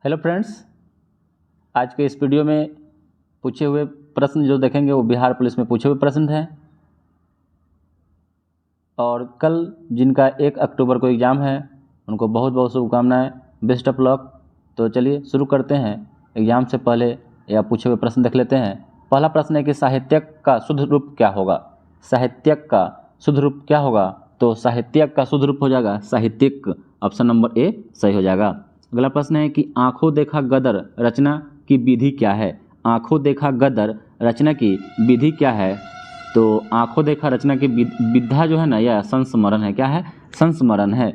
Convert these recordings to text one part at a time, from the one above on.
Hello friends, आज के इस वीडियो में पूछे हुए प्रश्न जो देखेंगे वो बिहार पुलिस में पूछे हुए प्रश्न हैं और कल जिनका 1 अक्टूबर को एग्ज़ाम है उनको बहुत बहुत शुभकामनाएं, बेस्ट ऑफ लक। तो चलिए शुरू करते हैं। एग्ज़ाम से पहले या पूछे हुए प्रश्न देख लेते हैं। पहला प्रश्न है कि साहित्यक का शुद्ध रूप क्या होगा। साहित्यक का शुद्ध रूप क्या होगा? तो साहित्यक का शुद्ध रूप हो जाएगा साहित्यिक। ऑप्शन नंबर ए सही हो जाएगा। अगला प्रश्न है कि आंखों देखा गदर रचना की विधि क्या है। आंखों देखा गदर रचना की विधि क्या है? तो आंखों देखा रचना की विधा जो है ना, यह संस्मरण है। क्या है? संस्मरण है।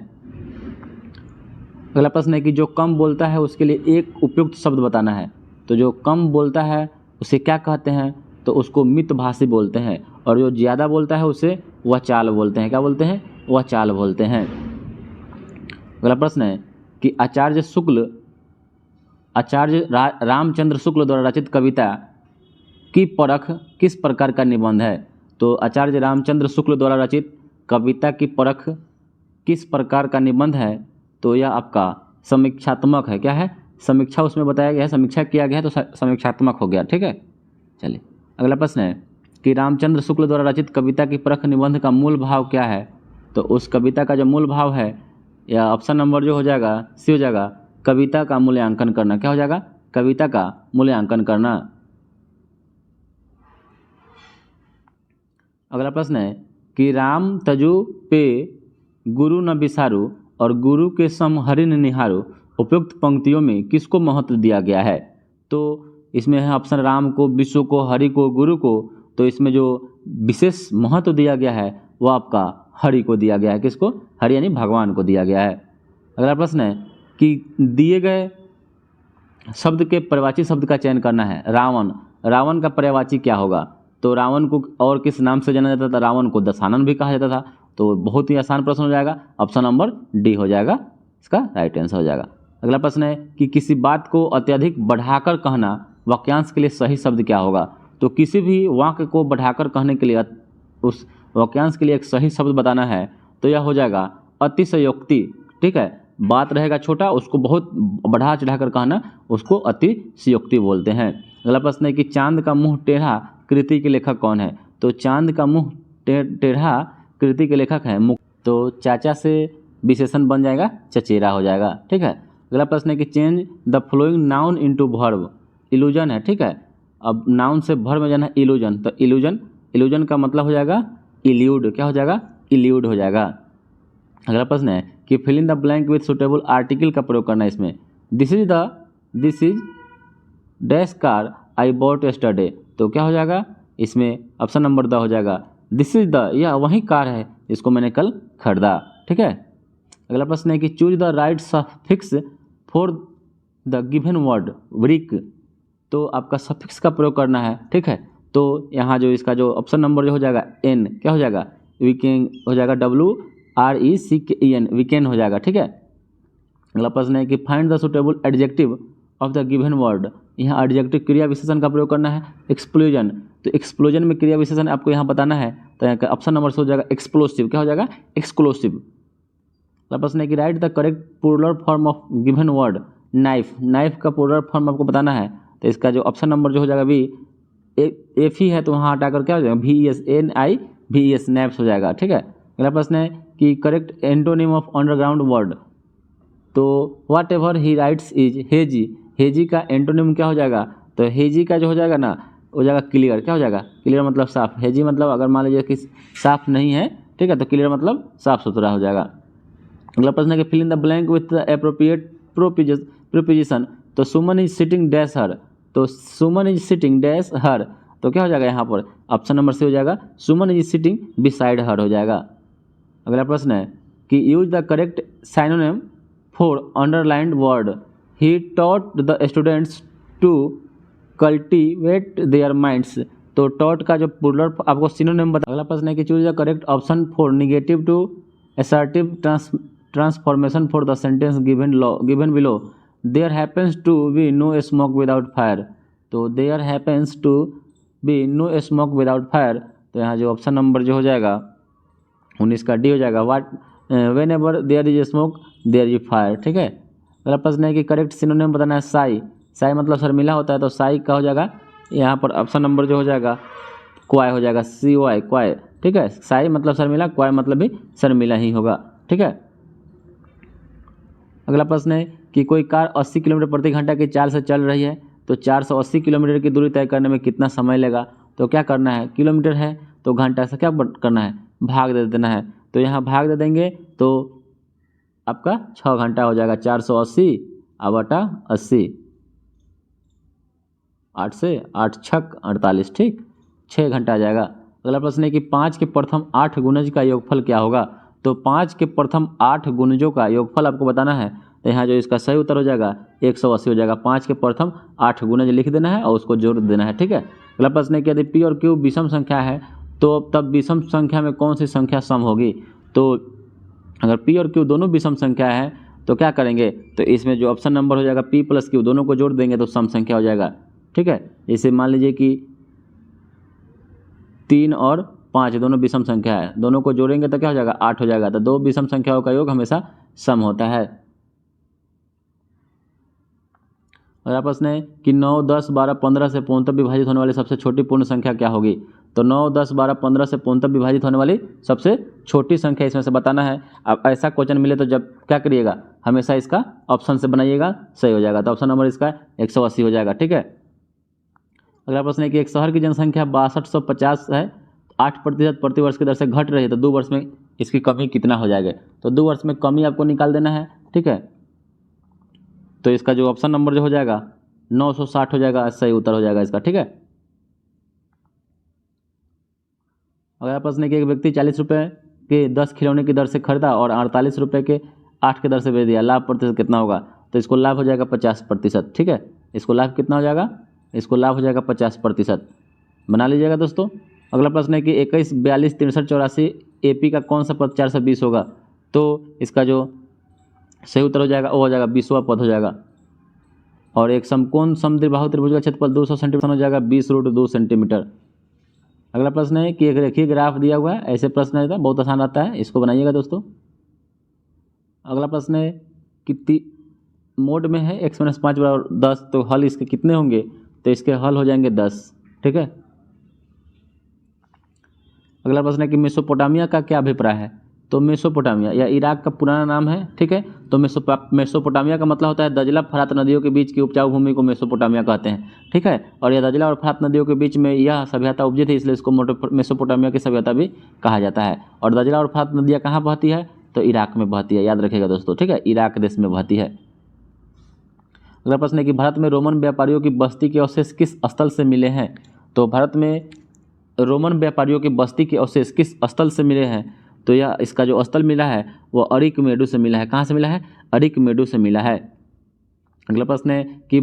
अगला प्रश्न है कि जो कम बोलता है उसके लिए एक उपयुक्त शब्द बताना है। तो जो कम बोलता है उसे क्या कहते हैं? तो उसको मितभाषी बोलते हैं। और जो ज़्यादा बोलता है उसे वाचाल बोलते हैं। क्या बोलते हैं? वाचाल बोलते हैं। अगला प्रश्न है कि आचार्य रामचंद्र शुक्ल द्वारा रचित कविता की परख किस प्रकार का निबंध है। तो आचार्य रामचंद्र शुक्ल द्वारा रचित कविता की परख किस प्रकार का निबंध है? तो यह आपका समीक्षात्मक है। क्या है? समीक्षा उसमें बताया गया है, समीक्षा किया गया है तो समीक्षात्मक हो गया। ठीक है, चलिए अगला प्रश्न है कि रामचंद्र शुक्ल द्वारा रचित कविता की परख निबंध का मूल भाव क्या है। तो उस कविता का जो मूल भाव है, या ऑप्शन नंबर जो हो जाएगा सी हो जाएगा, कविता का मूल्यांकन करना। क्या हो जाएगा? कविता का मूल्यांकन करना। अगला प्रश्न है कि राम तजु पे गुरु न बिसारू और गुरु के सम हरि न निहारू उपयुक्त पंक्तियों में किसको महत्व दिया गया है। तो इसमें है ऑप्शन राम को, विश्व को, हरि को, गुरु को। तो इसमें जो विशेष महत्व दिया गया है वो आपका हरि को दिया गया है। किसको? हरि यानी भगवान को दिया गया है। अगला प्रश्न है कि दिए गए शब्द के पर्यायवाची शब्द का चयन करना है। रावण, रावण का पर्यायवाची क्या होगा? तो रावण को और किस नाम से जाना जाता था? रावण को दशानन भी कहा जाता था। तो बहुत ही आसान प्रश्न हो जाएगा, ऑप्शन नंबर डी हो जाएगा, इसका राइट आंसर हो जाएगा। अगला प्रश्न है कि किसी बात को अत्यधिक बढ़ाकर कहना वाक्यांश के लिए सही शब्द क्या होगा। तो किसी भी वाक्य को बढ़ाकर कहने के लिए उस वाक्यांश के लिए एक सही शब्द बताना है तो यह हो जाएगा अतिशयोक्ति। ठीक है, बात रहेगा छोटा, उसको बहुत बढ़ा चढ़ाकर कहना उसको अतिशयोक्ति बोलते हैं। अगला प्रश्न है कि चांद का मुंह टेढ़ा कृति के लेखक कौन है। तो चांद का मुंह टेढ़ा कृति के लेखक है तो चाचा से विशेषण बन जाएगा चचेरा हो जाएगा। ठीक है, अगला प्रश्न है कि change the flowing noun into verb. Illusion है। ठीक है, अब नाउन से वर्ब में जाना है इल्यूजन। तो इल्यूजन का मतलब हो जाएगा इल्यूड। क्या हो जाएगा? इल्यूड हो जाएगा। अगला प्रश्न है कि fill in the blank with suitable article का प्रयोग करना है इसमें। This is dash car I bought yesterday. तो क्या हो जाएगा इसमें? ऑप्शन नंबर द हो जाएगा। दिस इज द, यह वही कार है जिसको मैंने कल खरीदा। ठीक है, अगला प्रश्न है कि choose the right suffix for the given word brick. तो आपका सफिक्स का प्रयोग करना है। ठीक है, तो यहाँ जो इसका जो ऑप्शन नंबर जो हो जाएगा एन, क्या हो जाएगा? वीकेन हो जाएगा, WRECKEN, वीकेन हो जाएगा। ठीक है, अगला प्रश्न है कि find the suitable adjective of the given word. यहाँ एडजेक्टिव क्रिया विशेषण का प्रयोग करना है। एक्सप्लोजन, तो एक्सप्लोजन में क्रिया विशेषण आपको यहाँ बताना है। तो यहाँ का ऑप्शन नंबर से हो जाएगा एक्सप्लोसिव। क्या हो जाएगा? एक्सक्लूसिव। अगला प्रश्न है कि write the correct plural form of given word knife. Knife का प्लूरल फॉर्म आपको बताना है। तो इसका जो ऑप्शन नंबर जो हो जाएगा बी, एफ ही है तो वहाँ हटाकर क्या हो जाएगा? VES नैप्स हो जाएगा। ठीक है, अगला प्रश्न है कि correct antonym of underground word. तो what ever he writes is hazy. Hazy का एंटोनिम क्या हो जाएगा? तो हेजी का जो हो जाएगा ना हो जाएगा क्लियर। क्या हो जाएगा? क्लियर मतलब साफ। हेजी मतलब अगर मान लीजिए कि साफ नहीं है, ठीक है, तो क्लियर मतलब साफ सुथरा हो जाएगा। अगला प्रश्न है कि fill in the blank with the appropriate preposition. तो Suman is sitting dash her. तो Suman is sitting dash her, तो क्या हो जाएगा यहाँ पर? ऑप्शन नंबर से हो जाएगा Suman is sitting beside her हो जाएगा। अगला प्रश्न है कि use the correct synonym for underlined word. He taught the students to cultivate their minds. तो टॉट का जो प्लूरल आपको सिनोनिम बता। अगला प्रश्न है कि choose the correct option for negative to assertive transformation for the sentence given below. There happens to be no smoke without fire. तो there happens to be no smoke without fire, तो यहाँ जो option number जो हो जाएगा 19 का D हो जाएगा। What whenever there is smoke there is fire. ठीक है, अगला प्रश्न है कि करेक्ट सिनोनिम बताना है साई। साई मतलब शर्मिला होता है, तो साई का हो जाएगा यहाँ पर ऑप्शन नंबर जो हो जाएगा क्वाय हो जाएगा, COI क्वाय। ठीक है, साई मतलब शर्मिला, क्वाय मतलब भी शर्मिला ही होगा। ठीक है। अगला प्रश्न है कि कोई कार 80 किलोमीटर प्रति घंटा की चाल से चल रही है, तो 480 किलोमीटर की दूरी तय करने में कितना समय लेगा। तो क्या करना है, किलोमीटर है तो घंटा से क्या करना है, भाग दे देना है। तो यहाँ भाग दे देंगे तो आपका 6 घंटा हो जाएगा। 480 बटा 80, 8 से 8 छक 48, ठीक, 6 घंटा आ जाएगा। अगला प्रश्न है कि 5 के प्रथम 8 गुणज का योगफल क्या होगा। तो 5 के प्रथम 8 गुणजों का योगफल आपको बताना है। तो यहाँ जो इसका सही उत्तर हो जाएगा 180 हो जाएगा। 5 के प्रथम 8 गुणज लिख देना है और उसको जोड़ देना है। ठीक है। अगला प्रश्न है कि यदि P और Q विषम संख्या है तो तब विषम संख्या में कौन सी संख्या सम होगी। तो अगर P और Q दोनों विषम संख्या है तो क्या करेंगे, तो इसमें जो ऑप्शन नंबर हो जाएगा P प्लस Q दोनों को जोड़ देंगे तो सम संख्या हो जाएगा। ठीक है, जैसे मान लीजिए कि 3 और 5 दोनों विषम संख्या है, दोनों को जोड़ेंगे तो क्या हो जाएगा 8 हो जाएगा। तो दो विषम संख्याओं का योग हमेशा सम होता है। अगला प्रश्न है कि 9, 10, 12, 15 से पूर्णतः विभाजित होने वाली सबसे छोटी पूर्ण संख्या क्या होगी। तो 9, 10, 12, 15 से पूर्णतः विभाजित होने वाली सबसे छोटी संख्या इसमें से बताना है। अब ऐसा क्वेश्चन मिले तो जब क्या करिएगा, हमेशा इसका ऑप्शन से बनाइएगा, सही हो जाएगा। तो ऑप्शन नंबर इसका 180 हो जाएगा। ठीक है। अगला प्रश्न है कि एक शहर की जनसंख्या 6250 है, 8% प्रतिवर्ष की दर से घट रही है, तो 2 वर्ष में इसकी कमी कितना हो जाएगा। तो 2 वर्ष में कमी आपको निकाल देना है। ठीक है, तो इसका जो ऑप्शन नंबर जो हो जाएगा 960 हो जाएगा, सही उत्तर हो जाएगा इसका। ठीक है। अगला प्रश्न है कि एक व्यक्ति 40 रुपये के 10 खिलौने की दर से खरीदा और 48 रुपये के 8 की दर से बेच दिया, लाभ प्रतिशत कितना होगा। तो इसको लाभ हो जाएगा 50%। ठीक है, इसको लाभ कितना हो जाएगा, इसको लाभ हो जाएगा 50%, बना लीजिएगा दोस्तों। अगला प्रश्न है कि 21, 42, 63, 84 AP का कौन सा पद 420 होगा। तो इसका जो सही उत्तर हो जाएगा वो हो जाएगा 20वां पद हो जाएगा। और एक समकोण समद्विबाहु त्रिभुज का क्षेत्रफल 200 सेंटीमीटर हो जाएगा 20√2 सेंटीमीटर। अगला प्रश्न है कि एक रेखीय ग्राफ दिया हुआ है, ऐसे प्रश्न रहता है, बहुत आसान आता है, इसको बनाइएगा दोस्तों। अगला प्रश्न है कि मोड में है x-5 बराबर 10, तो हल इसके कितने होंगे। तो इसके हल हो जाएंगे 10। ठीक है। अगला प्रश्न है कि मेसोपोटामिया का क्या अभिप्राय है। तो मेसोपोटामिया या इराक का पुराना नाम है। ठीक है, तो मेसोपोटामिया का मतलब होता है दजला फरात नदियों के बीच की उपजाऊ भूमि को मेसोपोटामिया कहते हैं। ठीक है, और यह दजला और फरात नदियों के बीच में यह सभ्यता उपजी थी, इसलिए इसको मेसोपोटामिया की सभ्यता भी कहा जाता है। और दजला और फरात नदियाँ कहाँ बहती है, तो इराक में बहती है, याद रखिएगा दोस्तों। ठीक है, इराक देश में बहती है। अगला प्रश्न है कि भारत में रोमन व्यापारियों की बस्ती के अवशेष किस स्थल से मिले हैं। तो भारत में रोमन व्यापारियों की बस्ती के अवशेष किस स्थल से मिले हैं। तो यह इसका जो स्थल मिला है वो अरिकमेडु से मिला है। कहाँ से मिला है, अरिकमेडु से मिला है। अगला प्रश्न है कि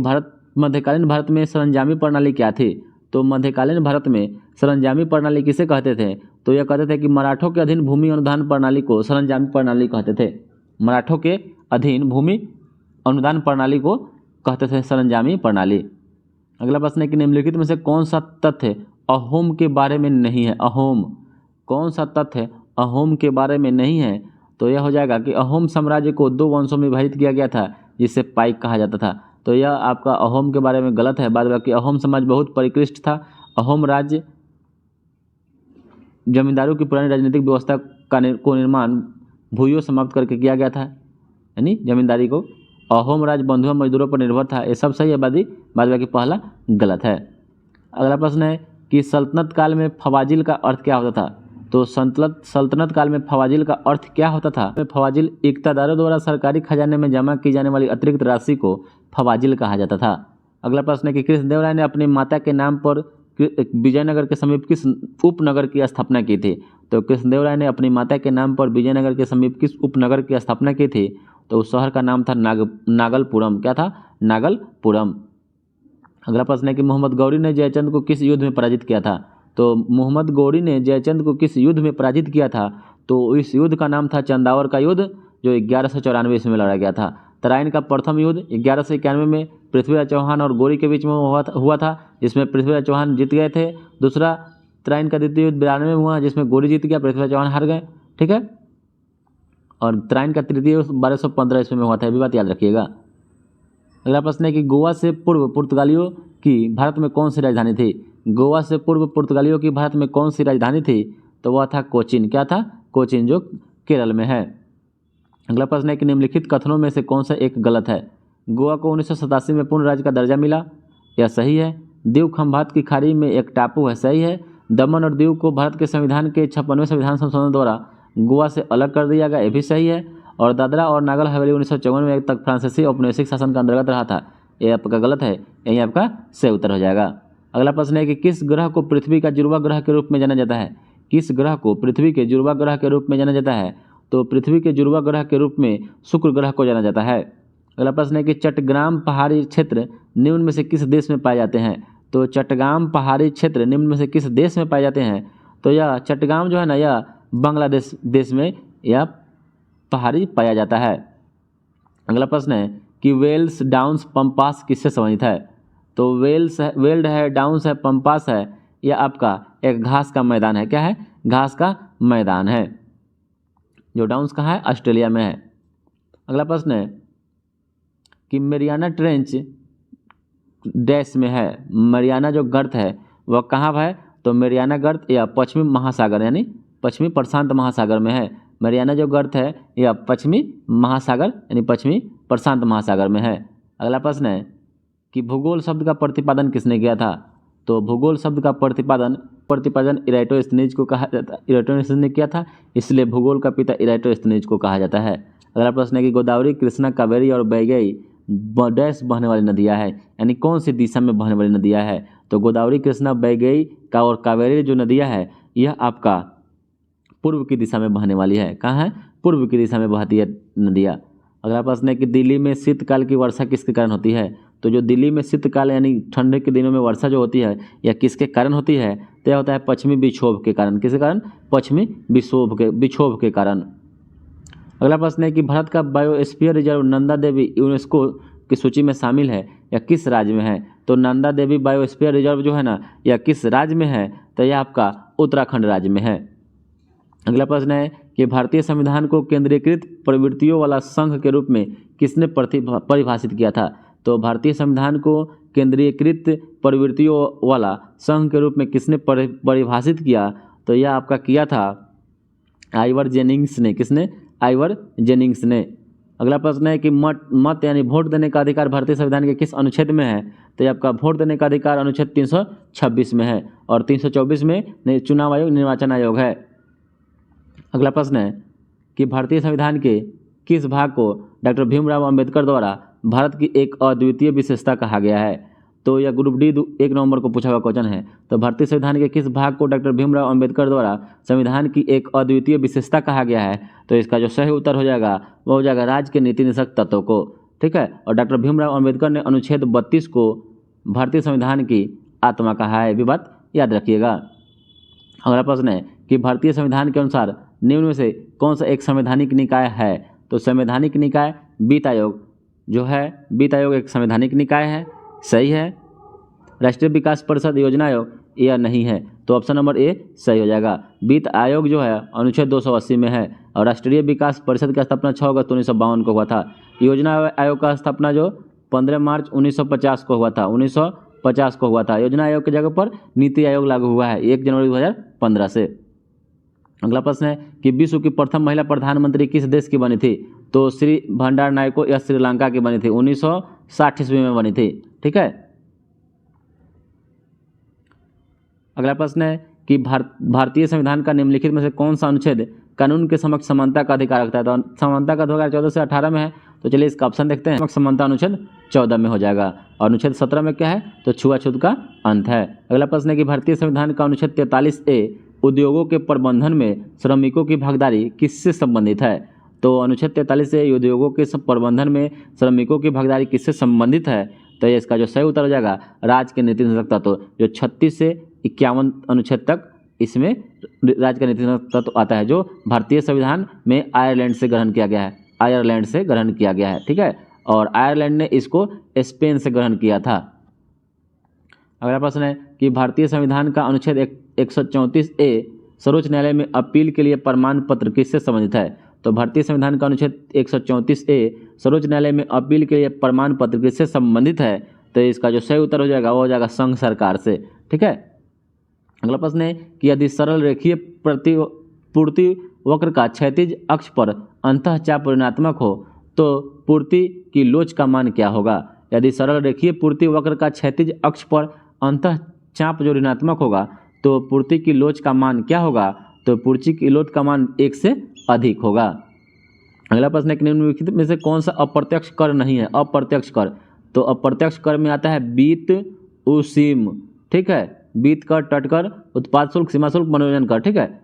मध्यकालीन भारत में सरंजामी प्रणाली क्या थी। तो मध्यकालीन भारत में सरंजामी प्रणाली किसे कहते थे। तो यह कहते थे कि मराठों के अधीन भूमि अनुदान प्रणाली को सरंजामी प्रणाली कहते थे। मराठों के अधीन भूमि अनुदान प्रणाली को कहते थे सरंजामी प्रणाली। अगला प्रश्न है कि निम्नलिखित में से कौन सा तथ्य अहोम के बारे में नहीं है। अहोम, कौन सा तथ्य अहोम के बारे में नहीं है। तो यह हो जाएगा कि अहोम साम्राज्य को 2 वंशों में विभाजित किया गया था, जिसे पाइक कहा जाता था। तो यह आपका अहोम के बारे में गलत है। बाद बाकी अहोम समाज बहुत परिष्कृत था। अहोम राज्य जमींदारों की पुरानी राजनीतिक व्यवस्था को निर्माण भूयों समाप्त करके किया गया था, यानी जमींदारी को। अहोम राज्य बंधुआ मजदूरों पर निर्भर था। ये सब सही है, बाद बाकी पहला गलत है। अगला प्रश्न है कि सल्तनत काल में फवाजिल का अर्थ क्या होता था। तो सल्तनत काल में फवाजिल का अर्थ क्या होता था। फवाजिल इक़्तिदारों द्वारा सरकारी खजाने में जमा की जाने वाली अतिरिक्त राशि को फवाजिल कहा जाता था। अगला प्रश्न है कि कृष्णदेव राय ने अपनी माता के नाम पर विजयनगर के समीप किस उपनगर की स्थापना की थी। तो कृष्णदेव राय ने अपनी माता के नाम पर विजयनगर के समीप किस उपनगर की स्थापना की थी। तो उस शहर का नाम था नागलपुरम। क्या था, नागलपुरम। अगला प्रश्न है कि मोहम्मद गौरी ने जयचंद को किस युद्ध में पराजित किया था। तो मोहम्मद गौरी ने जयचंद को किस युद्ध में पराजित किया था। तो इस युद्ध का नाम था चंदावर का युद्ध, जो 1194 ईस्वी में लड़ा गया था। तराइन का प्रथम युद्ध 1191 में पृथ्वीराज चौहान और गौरी के बीच में हुआ था, जिसमें पृथ्वीराज चौहान जीत गए थे। दूसरा तराइन का द्वितीय युद्ध 92 में हुआ, जिसमें गौरी जीत गया, पृथ्वीराज चौहान हार गए। ठीक है, और तराइन का तृतीय युद्ध 1215 ईस्वी में हुआ था, ये भी बात याद रखिएगा। अगला प्रश्न है कि गोवा से पूर्व पुर्तगालियों की भारत में कौन सी राजधानी थी? गोवा से पूर्व पुर्तगालियों की भारत में कौन सी राजधानी थी? तो वह था कोचीन। क्या था? कोचीन, जो केरल में है। अगला प्रश्न है कि निम्नलिखित कथनों में से कौन सा एक गलत है? गोवा को 1987 में पूर्ण राज्य का दर्जा मिला, यह सही है। दीव खंबात की खाड़ी में एक टापू है, सही है। दमन और दीव को भारत के संविधान के 56वें संविधान संशोधन द्वारा गोवा से अलग कर दिया गया, यह भी सही है। और दादरा और नागर हवेली 1954 में तक फ्रांसीसी औपनिवेशिक शासन का अंतर्गत रहा था, यह आपका गलत है, यही आपका सही उत्तर हो जाएगा। अगला प्रश्न है कि किस ग्रह को पृथ्वी का जुड़वा ग्रह के रूप में जाना जाता है? किस ग्रह को पृथ्वी के जुड़वा ग्रह के रूप में जाना जाता है? तो पृथ्वी के जुड़वा ग्रह के रूप में शुक्र ग्रह को जाना जाता है। अगला प्रश्न है कि चट्टग्राम पहाड़ी क्षेत्र निम्न में से किस देश में पाए जाते हैं? तो चट्टग्राम पहाड़ी क्षेत्र निम्न में से किस देश में पाए जाते हैं? तो यह चट्टग्राम जो है ना, यह बांग्लादेश देश में यह पहाड़ी पाया जाता है। अगला प्रश्न है कि वेल्स, डाउन्स, पंपास किससे संबंधित है? तो वेल्ड है, डाउन्स है, पंपास है, यह आपका एक घास का मैदान है। क्या है? घास का मैदान है, जो डाउन्स कहाँ है? ऑस्ट्रेलिया में है। अगला प्रश्न है कि मैरियाना ट्रेंच डैश में है। मैरियाना जो गर्त है वह कहाँ है? तो मैरियाना गर्त या पश्चिमी महासागर यानी पश्चिमी प्रशांत महासागर में है। मैरियाना जो गर्त है यह पश्चिमी महासागर यानी पश्चिमी प्रशांत महासागर में है। अगला प्रश्न है कि भूगोल शब्द का प्रतिपादन किसने किया था? तो भूगोल शब्द का प्रतिपादन इराटोस्थेनीज को कहा जाता है। इराटोस्थेनीज ने किया था, इसलिए भूगोल का पिता इराटोस्थेनीज को कहा जाता है। अगला प्रश्न है कि गोदावरी, कृष्णा, कावेरी और बैगई डैश बहने वाली नदियाँ है, यानी कौन सी दिशा में बहने वाली नदियाँ है? तो गोदावरी, कृष्णा, बैगई का और कावेरी जो नदियाँ है यह आपका पूर्व की दिशा में बहने वाली है। कहाँ है? पूर्व की दिशा में बहती है नदियाँ। अगला प्रश्न है कि दिल्ली में शीतकाल की वर्षा किसके कारण होती है? तो जो दिल्ली में शीतकाल यानी ठंडे के दिनों में वर्षा जो होती है यह किसके कारण होती है? तो यह होता है पश्चिमी विक्षोभ के कारण। किसके कारण? पश्चिमी विक्षोभ के कारण। अगला प्रश्न है कि भारत का biosphere reserve Nanda Devi UNESCO की सूची में शामिल है या किस राज्य में है? तो नंदा देवी बायोस्फीयर रिजर्व जो है ना, यह किस राज्य में है? तो यह आपका उत्तराखंड राज्य में है। अगला प्रश्न है कि भारतीय संविधान को केंद्रीकृत प्रवृत्तियों वाला संघ के रूप में किसने परिभाषित किया था? तो भारतीय संविधान को केंद्रीकृत प्रवृत्तियों वाला संघ के रूप में किसने परिभाषित किया? तो यह आपका किया था आइवर जेनिंग्स ने। किसने? आइवर जेनिंग्स ने। अगला प्रश्न है कि मत यानी वोट देने का अधिकार भारतीय संविधान के किस अनुच्छेद में है? तो ये आपका वोट देने का अधिकार अनुच्छेद 326 में है और 324 में चुनाव आयोग, निर्वाचन आयोग है। अगला प्रश्न है कि भारतीय संविधान के किस भाग को डॉक्टर भीमराव अंबेडकर द्वारा भारत की एक अद्वितीय विशेषता कहा गया है? तो यह ग्रुप डी 1 नवंबर को पूछा हुआ क्वेश्चन है। तो भारतीय संविधान के किस भाग को डॉक्टर भीमराव अंबेडकर द्वारा संविधान की एक अद्वितीय विशेषता कहा गया है? तो इसका जो सही उत्तर हो जाएगा वह हो जाएगा राज्य के नीति निषेधक तत्वों को। ठीक है, और डॉक्टर भीमराव अंबेडकर ने अनुच्छेद 32 को भारतीय संविधान की आत्मा कहा है, भी बात याद रखिएगा। अगला प्रश्न है कि भारतीय संविधान के अनुसार निम्न में से कौन सा एक संवैधानिक निकाय है? तो संवैधानिक निकाय वित्त आयोग जो है, वित्त आयोग एक संवैधानिक निकाय है, सही है। राष्ट्रीय विकास परिषद योजना आयोग यह नहीं है, तो ऑप्शन नंबर ए सही हो जाएगा। वित्त आयोग जो है अनुच्छेद 280 में है और राष्ट्रीय विकास परिषद की स्थापना 6 अगस्त 1952 को हुआ था। योजना आयोग का स्थापना जो 15 मार्च 1950 को हुआ था, 1950 को हुआ था। योजना आयोग की जगह पर नीति आयोग लागू हुआ है 1 जनवरी 2015 से। अगला प्रश्न है कि विश्व की प्रथम महिला प्रधानमंत्री किस देश की बनी थी? तो श्री भंडार नायको यह श्रीलंका की बनी थी, 1960 ईस्वी में बनी थी। ठीक है। अगला प्रश्न है कि भारतीय संविधान का निम्नलिखित में से कौन सा अनुच्छेद कानून के समक्ष समानता का अधिकार रखता है? तो समानता का 2014 से 18 में है, तो चलिए इसका ऑप्शन देखते हैं। समानता अनुच्छेद 14 में हो जाएगा और अनुच्छेद 17 में क्या है? तो छुआछूत का अंत है। अगला प्रश्न है कि भारतीय संविधान का अनुच्छेद 43A उद्योगों के प्रबंधन में श्रमिकों की भागीदारी किससे संबंधित है? तो अनुच्छेद 43A उद्योगों के प्रबंधन में श्रमिकों की भागीदारी किससे संबंधित है? तो ये इसका जो सही उत्तर हो जाएगा राज्य के नीति निषेधक तत्व, जो 36 से 51 अनुच्छेद तक इसमें राज्य का नीति निषेधक तत्व आता है, जो भारतीय संविधान में आयरलैंड से ग्रहण किया गया है। आयरलैंड से ग्रहण किया गया है, ठीक है, और आयरलैंड ने इसको स्पेन से ग्रहण किया था। अगला प्रश्न है कि भारतीय संविधान का अनुच्छेद 134A सर्वोच्च न्यायालय में अपील के लिए प्रमाण पत्र किससे संबंधित है? तो भारतीय संविधान का अनुच्छेद 134A सर्वोच्च न्यायालय में अपील के लिए प्रमाण पत्र किससे संबंधित है? तो इसका जो सही उत्तर हो जाएगा वो हो जाएगा संघ सरकार से। ठीक है। अगला प्रश्न है कि यदि सरल रेखीय पूर्ति वक्र का क्षैतिज अक्ष पर अंतःचाप ऋणात्मक हो तो पूर्ति की लोच का मान क्या होगा? यदि सरल रेखीय पूर्ति वक्र का क्षैतिज अक्ष पर अंतःचाप जो ऋणात्मक होगा तो पूर्ति की लोच का मान क्या होगा? तो पूर्ति की लोच का मान 1 से अधिक होगा। अगला प्रश्न है कि निम्नलिखित में से कौन सा अप्रत्यक्ष कर नहीं है? अप्रत्यक्ष कर, तो अप्रत्यक्ष कर में आता है वित्त, उसीम, ठीक है, वित्त कर, तट कर, उत्पाद शुल्क, सीमा शुल्क, मनोरंजन कर। ठीक है,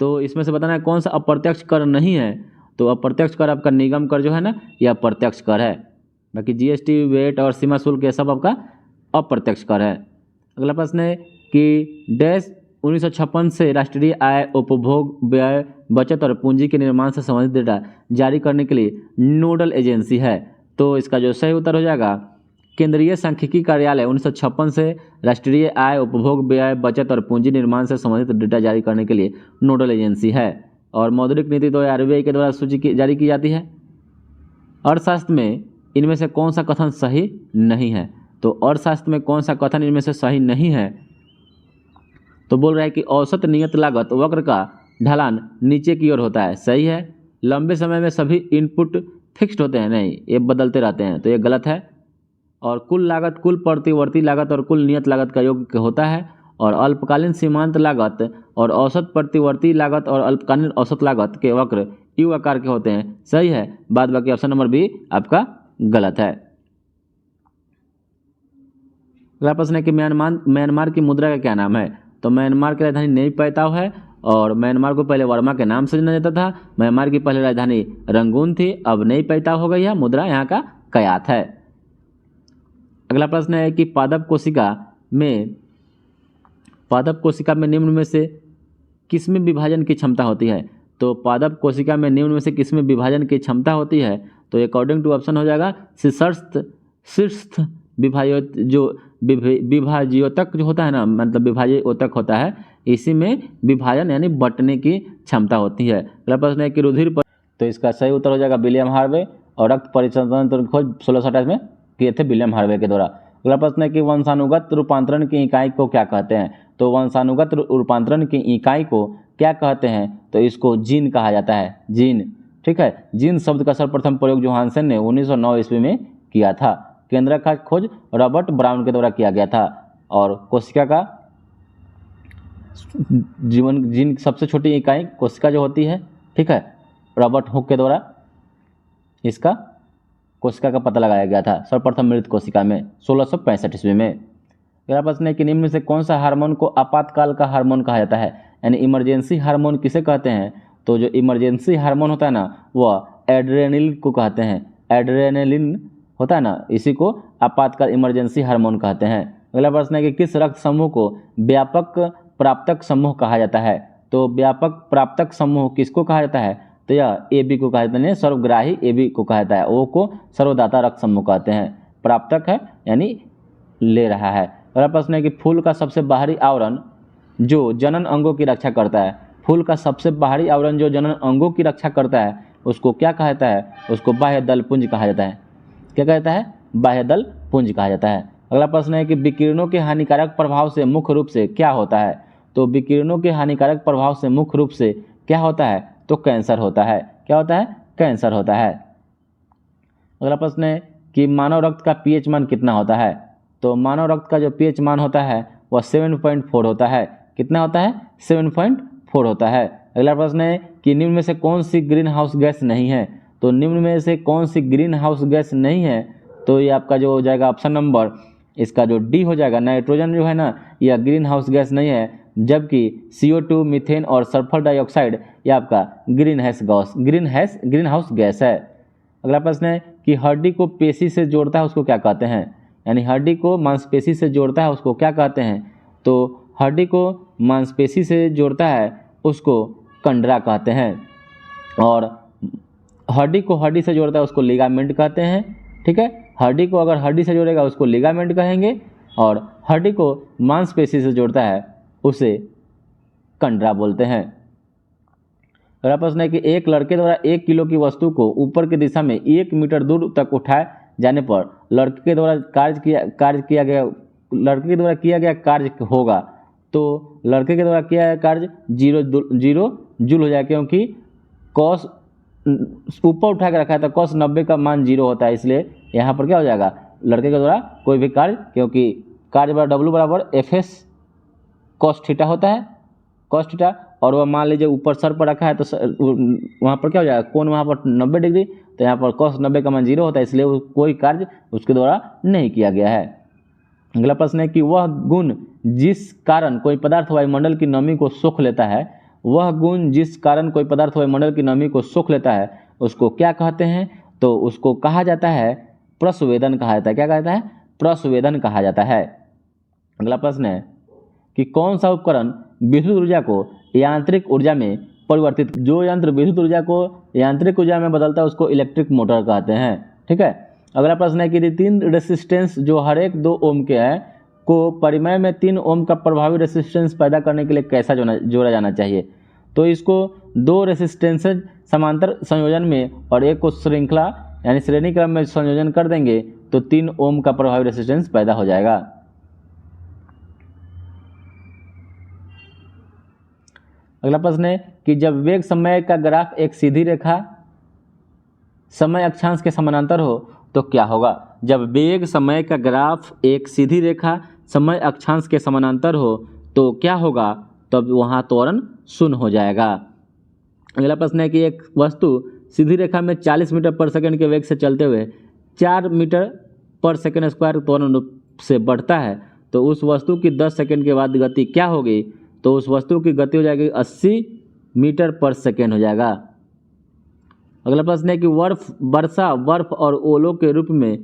तो इसमें से बताना है कौन सा अप्रत्यक्ष कर नहीं है। तो अप्रत्यक्ष कर आपका निगम कर जो है ना, यह अप्रत्यक्ष कर है। बाकी जीएसटी, वेट और सीमा शुल्क ये सब आपका अप्रत्यक्ष कर है। अगला प्रश्न है कि डैश 1956 से राष्ट्रीय आय, उपभोग, व्यय, बचत और पूंजी के निर्माण से संबंधित डेटा जारी करने के लिए नोडल एजेंसी है। तो इसका जो सही उत्तर हो जाएगा केंद्रीय सांख्यिकी कार्यालय 1956 से राष्ट्रीय आय, उपभोग, व्यय, बचत और पूंजी निर्माण से संबंधित डेटा जारी करने के लिए नोडल एजेंसी है। और मौद्रिक नीति तो आरबीआई के द्वारा सूची जारी की जाती है। अर्थशास्त्र में इनमें से कौन सा कथन सही नहीं है? तो अर्थशास्त्र में कौन सा कथन इनमें से सही नहीं है? तो बोल रहा है कि औसत नियत लागत वक्र का ढलान नीचे की ओर होता है। सही है। लंबे समय में सभी इनपुट फिक्स्ड होते हैं, नहीं, ये बदलते रहते हैं, तो ये गलत है। और कुल लागत कुल प्रतिवर्ती लागत और कुल नियत लागत का योग होता है। और अल्पकालीन सीमांत लागत और औसत प्रतिवर्ती लागत और अल्पकालीन औसत लागत के वक्र यू आकार के होते हैं। सही है। बाद बाकी ऑप्शन नंबर बी आपका गलत है। अगला प्रश्न है कि म्यांमार की मुद्रा का क्या नाम है? तो म्यांमार की राजधानी नई पैताव है और म्यांमार को पहले वर्मा के नाम से जाना जाता था। म्यांमार की पहले राजधानी रंगून थी, अब नई पैताव हो गई है। मुद्रा यहाँ का कयात है। अगला प्रश्न है कि पादप कोशिका में निम्न में से किसमें विभाजन की क्षमता होती है? तो पादप कोशिका में निम्न में से किसमें विभाजन की क्षमता होती है? तो अकॉर्डिंग टू ऑप्शन हो जाएगा शीर्षस्थ विभाज्योतक जो होता है ना, मतलब विभाज्योतक होता है, इसी में विभाजन यानी बंटने की क्षमता होती है। अगला प्रश्न है कि रुधिर तो इसका सही उत्तर हो जाएगा विलियम हार्वे। और रक्त परिसंचरण खोज 1628 में किए थे विलियम हार्वे के द्वारा। अगला प्रश्न है कि वंशानुगत रूपांतरण की इकाई को क्या कहते हैं? तो वंशानुगत रूपांतरण की इकाई को क्या कहते हैं? तो इसको जीन कहा जाता है, जीन। ठीक है, जीन शब्द का सर्वप्रथम प्रयोग जोहानसन ने 1909 ईस्वी में किया था। केंद्रक का खोज रॉबर्ट ब्राउन के द्वारा किया गया था। और कोशिका का जीन सबसे छोटी इकाई कोशिका जो होती है, ठीक है, रॉबर्ट हुक के द्वारा इसका कोशिका का पता लगाया गया था सर्वप्रथम मृत कोशिका में 1665 ईस्वी में। अगला प्रश्न है कि निम्न में से कौन सा हार्मोन को आपातकाल का हार्मोन कहा जाता है? यानी इमरजेंसी हार्मोन किसे कहते हैं? तो जो इमरजेंसी हार्मोन होता है ना, वह एड्रेनलिन को कहते हैं। एड्रेनलिन होता है ना, इसी को आपातकाल इमरजेंसी हार्मोन कहते हैं। अगला प्रश्न है कि किस रक्त समूह को व्यापक प्राप्तक समूह कहा जाता है? तो व्यापक प्राप्तक समूह किसको कहा जाता है? तो यह AB को कहा जाता है, सर्वग्राही AB को कहा जाता है। O को सर्वदाता रक्त समूह कहते हैं। प्राप्तक है यानी ले रहा है। अगला प्रश्न है कि फूल का सबसे बाहरी आवरण जो जनन अंगों की रक्षा करता है, फूल का सबसे बाहरी आवरण जो जनन अंगों की रक्षा करता है, उसको क्या कहा जाता है? उसको बाह्य दल पुंज कहा जाता है। क्या कहता है? बाह्य दल पुंज कहा जाता है। अगला प्रश्न है कि विकिरणों के हानिकारक प्रभाव से मुख्य रूप से क्या होता है? तो विकिरणों के हानिकारक प्रभाव से मुख्य रूप से क्या होता है? तो कैंसर होता है। क्या होता है? कैंसर होता है। अगला प्रश्न है कि मानव रक्त का पीएच मान कितना होता है? तो मानव रक्त का जो पीएच मान होता है वह 7.4 होता है। कितना होता है? 7.4 होता है। अगला प्रश्न है कि निम्न में से कौन सी ग्रीन हाउस गैस नहीं है? तो निम्न में से कौन सी ग्रीन हाउस गैस नहीं है? तो ये आपका जो हो जाएगा ऑप्शन नंबर इसका जो डी हो जाएगा, नाइट्रोजन जो है ना, यह ग्रीन हाउस गैस नहीं है, जबकि CO2, मीथेन और सल्फर डाइऑक्साइड यह आपका ग्रीन हाउस गैस है। अगला प्रश्न है कि हड्डी को पेशी से जोड़ता है उसको क्या कहते हैं? यानी हड्डी को मांसपेशी से जोड़ता है उसको क्या कहते हैं? तो हड्डी को मांसपेशी से जोड़ता है उसको कंडरा कहते हैं। और हड्डी को हड्डी से जोड़ता है उसको लिगामेंट कहते हैं। ठीक है, हड्डी को अगर हड्डी से जोड़ेगा उसको लिगामेंट कहेंगे, और हड्डी को मांसपेशी से जोड़ता है उसे कंडरा बोलते हैं। अगला प्रश्न है कि एक लड़के द्वारा 1 किलो की वस्तु को ऊपर की दिशा में 1 मीटर दूर तक उठाए जाने पर लड़के के द्वारा किया गया कार्य होगा। तो लड़के के द्वारा किया गया कार्य 0 जूल हो जाएगा, क्योंकि कॉस ऊपर उठा के रखा है तो कॉस 90 का मान 0 होता है, इसलिए यहाँ पर क्या हो जाएगा, लड़के के द्वारा कोई भी कार्य, क्योंकि कार्य बराबर W बराबर FS कॉस थीटा होता है, कॉस थीटा, और वह मान लीजिए ऊपर सर पर रखा है तो वहाँ पर क्या हो जाएगा, कोण वहाँ पर 90 डिग्री, तो यहाँ पर कॉस 90 का मान 0 होता है, इसलिए कोई कार्य उसके द्वारा नहीं किया गया है। अगला प्रश्न है कि वह गुण जिस कारण कोई पदार्थ वायुमंडल की नमी को सोख लेता है, वह गुण जिस कारण कोई पदार्थ वायुमंडल की नमी को सोख लेता है उसको क्या कहते हैं? तो उसको कहा जाता है प्रस्वेदन कहा जाता है। क्या कहता है? प्रस्वेदन कहा जाता है। अगला प्रश्न है कि कौन सा उपकरण विद्युत ऊर्जा को यांत्रिक ऊर्जा में परिवर्तित, जो यंत्र विद्युत ऊर्जा को यांत्रिक ऊर्जा में बदलता है उसको इलेक्ट्रिक मोटर कहते हैं। ठीक है। अगला प्रश्न है कि 3 रेसिस्टेंस जो हर एक 2 ओम के हैं को परिमेय में 3 ओम का प्रभावी रेसिस्टेंस पैदा करने के लिए कैसा जोड़ा जाना चाहिए? तो इसको 2 रेसिस्टेंस समांतर संयोजन में और एक को श्रृंखला यानी श्रेणी क्रम में संयोजन कर देंगे तो 3 ओम का प्रभावी रेसिस्टेंस पैदा हो जाएगा। अगला प्रश्न है कि जब वेग समय का ग्राफ एक सीधी रेखा समय अक्षांश के समानांतर हो तो क्या होगा? जब वेग समय का ग्राफ एक सीधी रेखा समय अक्षांश के समानांतर हो तो क्या होगा? तब वहाँ त्वरण शून्य हो जाएगा। अगला प्रश्न है कि एक वस्तु सीधी रेखा में 40 मीटर पर सेकंड के वेग से चलते हुए 4 मीटर पर सेकंड स्क्वायर त्वरण से बढ़ता है तो उस वस्तु की 10 सेकंड के बाद गति क्या होगी? तो उस वस्तु की गति हो जाएगी 80 मीटर पर सेकंड हो जाएगा। अगला प्रश्न है कि वर्षा, बर्फ और ओलों के रूप में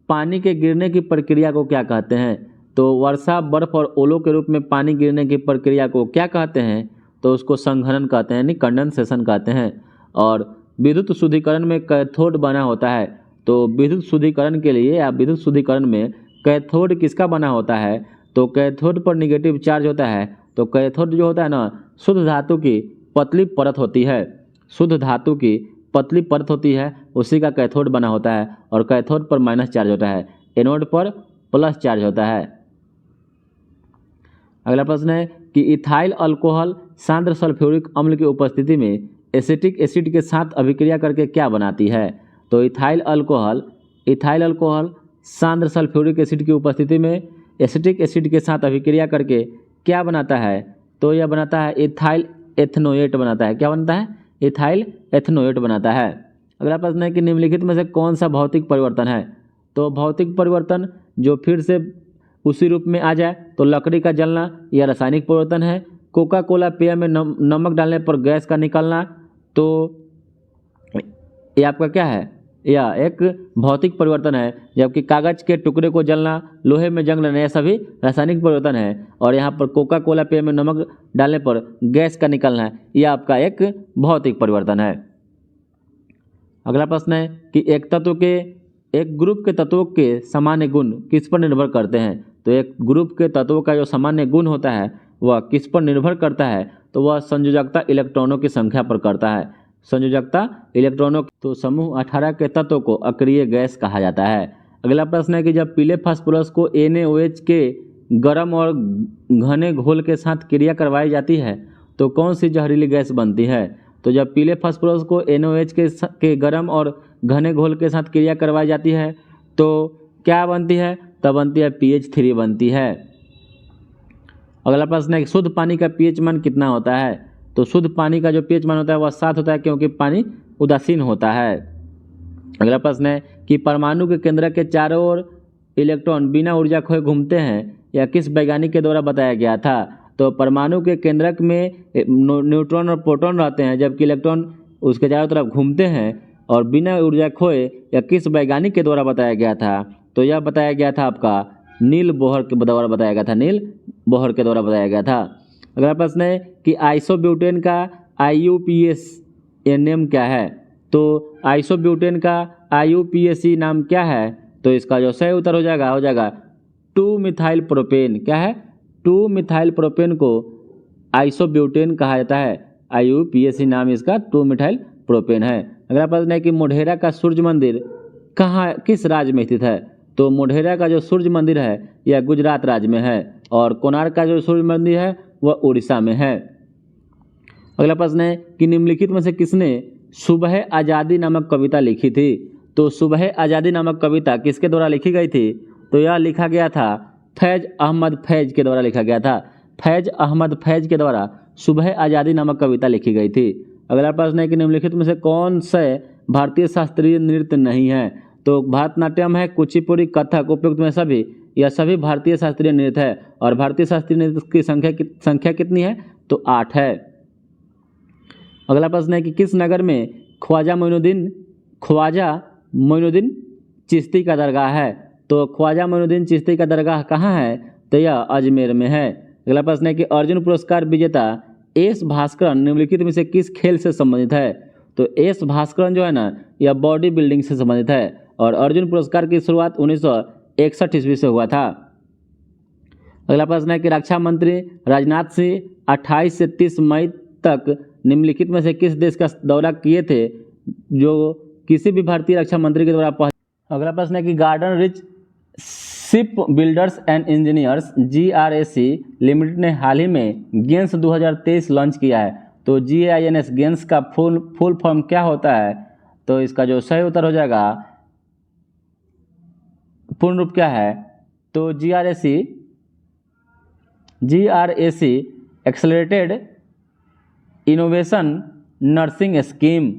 पानी के गिरने की प्रक्रिया को क्या कहते हैं? तो वर्षा, बर्फ और ओलों के रूप में पानी गिरने की प्रक्रिया को क्या कहते हैं? तो उसको संघनन कहते हैं, यानी कंडेंसेशन कहते हैं। और विद्युत शुद्धिकरण में कैथोड बना होता है। तो विद्युत शुद्धिकरण के लिए या विद्युत शुद्धिकरण में कैथोड किसका बना होता है? तो कैथोड पर निगेटिव चार्ज होता है। तो कैथोड जो होता है ना, शुद्ध धातु की पतली परत होती है, शुद्ध धातु की पतली परत होती है, उसी का कैथोड बना होता है। और कैथोड पर माइनस चार्ज होता है, एनोड पर प्लस चार्ज होता है। अगला प्रश्न है कि इथाइल अल्कोहल सांद्र सल्फ्यूरिक अम्ल की उपस्थिति में एसिटिक एसिड के साथ अभिक्रिया करके क्या बनाती है? तो इथाइल अल्कोहल सांद्र सल्फ्यूरिक एसिड की उपस्थिति में एसिटिक एसिड के साथ अभिक्रिया करके क्या बनाता है? तो यह बनाता है इथाइल एथनोएट बनाता है। क्या बनता है? इथाइल एथनोएट बनाता है। अगला प्रश्न है कि निम्नलिखित में से कौन सा भौतिक परिवर्तन है? तो भौतिक परिवर्तन जो फिर से उसी रूप में आ जाए तो लकड़ी का जलना यह रासायनिक परिवर्तन है। कोका कोला पेय में नमक डालने पर गैस का निकलना, तो ये आपका क्या है? यह एक भौतिक परिवर्तन है। जबकि कागज के टुकड़े को जलना, लोहे में जंग लेना, यह सभी रासायनिक परिवर्तन है। और यहाँ पर कोका कोला पेय में नमक डालने पर गैस का निकलना, यह आपका एक भौतिक परिवर्तन है। अगला प्रश्न है कि एक ग्रुप के तत्वों के सामान्य गुण किस पर निर्भर करते हैं? तो एक ग्रुप के तत्वों का जो सामान्य गुण होता है वह किस पर निर्भर करता है? तो वह संयोजकता इलेक्ट्रॉनों की संख्या पर करता है। संयोजकता इलेक्ट्रॉनों, तो समूह 18 के तत्वों को अक्रिय गैस कहा जाता है। अगला प्रश्न है कि जब पीले फास्फोरस को NaOH के गर्म और घने घोल के साथ क्रिया करवाई जाती है तो कौन सी जहरीली गैस बनती है? तो जब पीले फास्फोरस को NaOH के गर्म और घने घोल के साथ क्रिया करवाई जाती है तो क्या बनती है? तब बनती है PH3 बनती है। अगला प्रश्न है कि शुद्ध पानी का pH मान कितना होता है? तो शुद्ध पानी का जो pH मान होता है वह 7 होता है, क्योंकि पानी उदासीन होता है। अगला प्रश्न है कि परमाणु के केंद्र के चारों ओर इलेक्ट्रॉन बिना ऊर्जा खोए घूमते हैं, यह किस वैज्ञानिक के द्वारा बताया गया था? तो परमाणु के केंद्रक में न्यूट्रॉन और प्रोटॉन रहते हैं, जबकि इलेक्ट्रॉन उसके चारों तरफ घूमते हैं और बिना ऊर्जा खोए, यह किस वैज्ञानिक के द्वारा बताया गया था? तो यह बताया गया था आपका नील बोहर के द्वारा बताया गया था, नील बोहर के द्वारा बताया गया था। अगला प्रश्न है कि आइसोब्यूटेन का IUPAC नाम क्या है? तो आइसोब्यूटेन का IUPAC नाम क्या है? तो इसका जो सही उत्तर हो जाएगा 2 मिथाइल प्रोपेन। क्या है? 2 मिथाइल प्रोपेन को आइसोब्यूटेन कहा जाता है। IUPAC नाम इसका 2 मिथाइल प्रोपेन है। अगला प्रश्न है कि मोढेरा का सूर्य मंदिर कहाँ किस राज्य में स्थित है? तो मोढेरा का जो सूर्य मंदिर है यह गुजरात राज्य में है और कोणार्क का जो सूर्य मंदिर है वह उड़ीसा में है। अगला प्रश्न है कि निम्नलिखित में से किसने सुबह आज़ादी नामक कविता लिखी थी? तो सुबह आज़ादी नामक कविता किसके द्वारा लिखी गई थी? तो यह लिखा गया था फैज अहमद फैज के द्वारा लिखा गया था। फैज अहमद फैज के द्वारा सुबह आज़ादी नामक कविता लिखी गई थी। अगला प्रश्न है कि निम्नलिखित में से कौन से भारतीय शास्त्रीय नृत्य नहीं है? तो भरतनाट्यम है, कुचिपुड़ी, कथक, उपयुक्त में सभी, यह सभी भारतीय शास्त्रीय नृत्य है और भारतीय शास्त्रीय नृत्य की संख्या कितनी है? तो 8 है। अगला प्रश्न है कि किस नगर में ख्वाजा मोइनुद्दीन चिश्ती का दरगाह है? तो ख्वाजा मोइनुद्दीन चिश्ती का दरगाह कहाँ है? तो यह अजमेर में है। अगला प्रश्न है कि अर्जुन पुरस्कार विजेता एस भास्करन निम्नलिखित में से किस खेल से संबंधित है? तो एस भास्करन जो है ना यह बॉडी बिल्डिंग से संबंधित है और अर्जुन पुरस्कार की शुरुआत 1961 ईस्वी से हुआ था। अगला प्रश्न है कि रक्षा मंत्री राजनाथ सिंह 28 से 30 मई तक निम्नलिखित में से किस देश का दौरा किए थे जो किसी भी भारतीय रक्षा मंत्री के द्वारा अगला प्रश्न है कि garden rich ship builders and engineers GRAC limited ने हाल ही में गेंस 2023 लॉन्च किया है। तो GINS गेंस का फुल फॉर्म क्या होता है? तो इसका जो सही उत्तर हो जाएगा पूर्ण रूप क्या है? तो GRAC accelerated innovation nursing scheme.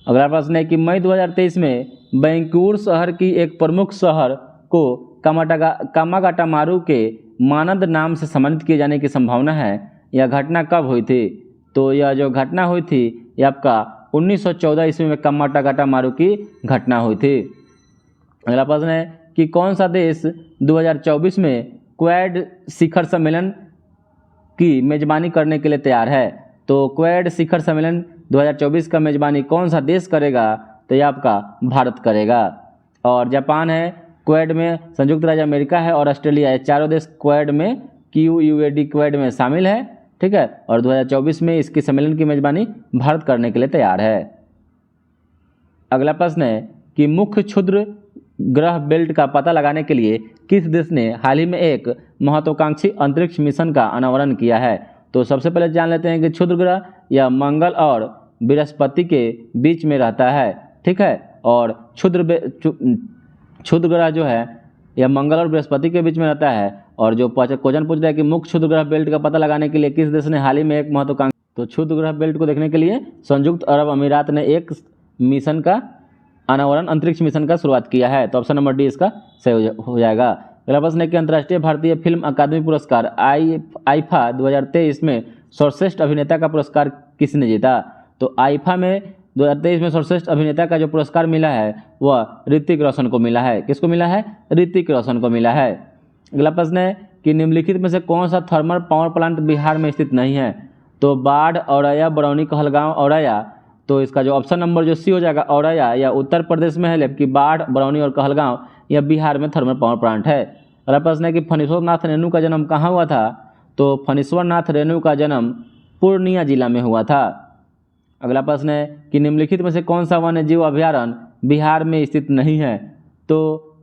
अगला प्रश्न है कि मई 2023 में बैंकूर शहर की एक प्रमुख शहर को कामागाटामारू के मानद नाम से सम्मानित किए जाने की संभावना है। यह घटना कब हुई थी? तो यह जो घटना हुई थी यह आपका 1914 ईस्वी में कामागाटामारू की घटना हुई थी। अगला प्रश्न है कि कौन सा देश 2024 में क्वाड शिखर सम्मेलन की मेजबानी करने के लिए तैयार है? तो क्वाड शिखर सम्मेलन 2024 का मेजबानी कौन सा देश करेगा? तो यह आपका भारत करेगा। और जापान है, क्वाड में संयुक्त राज्य अमेरिका है और ऑस्ट्रेलिया है। चारों देश क्वाड में QUAD क्वाड में शामिल है, ठीक है। और 2024 में इसके सम्मेलन की मेजबानी भारत करने के लिए तैयार है। अगला प्रश्न है कि मुख्य क्षुद्र ग्रह बेल्ट का पता लगाने के लिए किस देश ने हाल ही में एक महत्वाकांक्षी अंतरिक्ष मिशन का अनावरण किया है? तो सबसे पहले जान लेते हैं कि क्षुद्र ग्रह या मंगल और बृहस्पति के बीच में रहता है, ठीक है। और क्षुद्र ग्रह जो है यह मंगल और बृहस्पति के बीच में रहता है। और जो क्वेश्चन पूछ रहा है कि मुख्य क्षुद्र ग्रह बेल्ट का पता लगाने के लिए किस देश ने हाल ही में एक महत्वाकांक्षी, तो क्षुद्र ग्रह बेल्ट को देखने के लिए संयुक्त अरब अमीरात ने एक मिशन का अनावरण अंतरिक्ष मिशन का शुरुआत किया है। तो ऑप्शन नंबर डी इसका सही हो जाएगा। अगला प्रश्न है कि अंतर्राष्ट्रीय भारतीय फिल्म अकादमी पुरस्कार आईफा 2023 में सर्वश्रेष्ठ अभिनेता का पुरस्कार किसने जीता? तो आईफा में 2023 में सर्वश्रेष्ठ अभिनेता का जो पुरस्कार मिला है वह ऋतिक रोशन को मिला है। किसको मिला है? ऋतिक रोशन को मिला है। अगला प्रश्न है कि निम्नलिखित में से कौन सा थर्मल पावर प्लांट बिहार में स्थित नहीं है? तो बाढ़, औरैया, बरौनी, कहलगांव, औरैया। तो इसका जो ऑप्शन नंबर जो सी हो जाएगा औरैया, या उत्तर प्रदेश में है, जबकि बाढ़, बरौनी और कहलगांव यह बिहार में थर्मल पावर प्लांट है। अगला प्रश्न है कि फणीश्वरनाथ रेणु का जन्म कहाँ हुआ था? तो फणीश्वरनाथ रेणु का जन्म पूर्णिया जिला में हुआ था। अगला प्रश्न है कि निम्नलिखित में से कौन सा वन्य जीव अभ्यारण्य बिहार में स्थित नहीं है? तो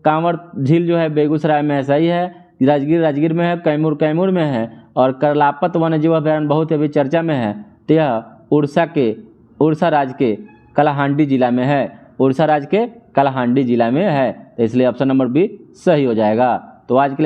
कांवर झील जो है बेगूसराय में है, सही है। राजगीर में है, कैमूर में है। और करलापत वन्य जीव अभ्यारण्य बहुत अभी चर्चा में है, तो यह उड़ीसा राज्य के कालाहांडी जिला में है। उड़ीसा राज्य के कालाहांडी जिला में है, तो इसलिए ऑप्शन नंबर बी सही हो जाएगा। तो आज के लिए